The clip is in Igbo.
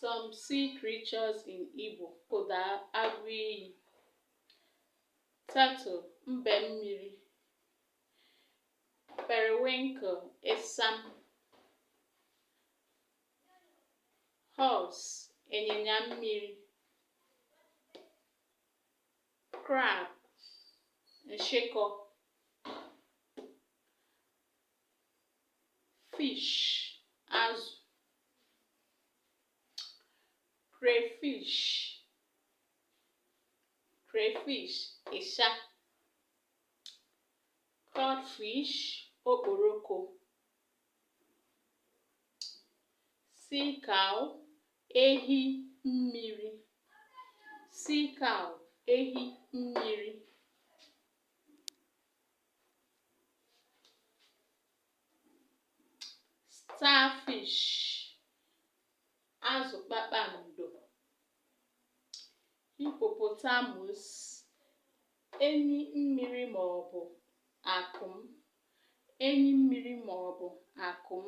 Some sea creatures in Igbo. Ụda agụ iyi. Turtle, mbe mmiri. Periwinkle, ịsam. Horse, ịnyịnya mmiri. Crab, nshịkọ. Fish, azụ. Crayfish, ịsha. Codfish, okporoko. Sea cow, ehi mmiri. Sea cow, ehi mmiri. Starfish, azụ kpakpando. Hippopotamus, enyi mmiri maọbụ akum. Enyi mmiri maọbụ akum.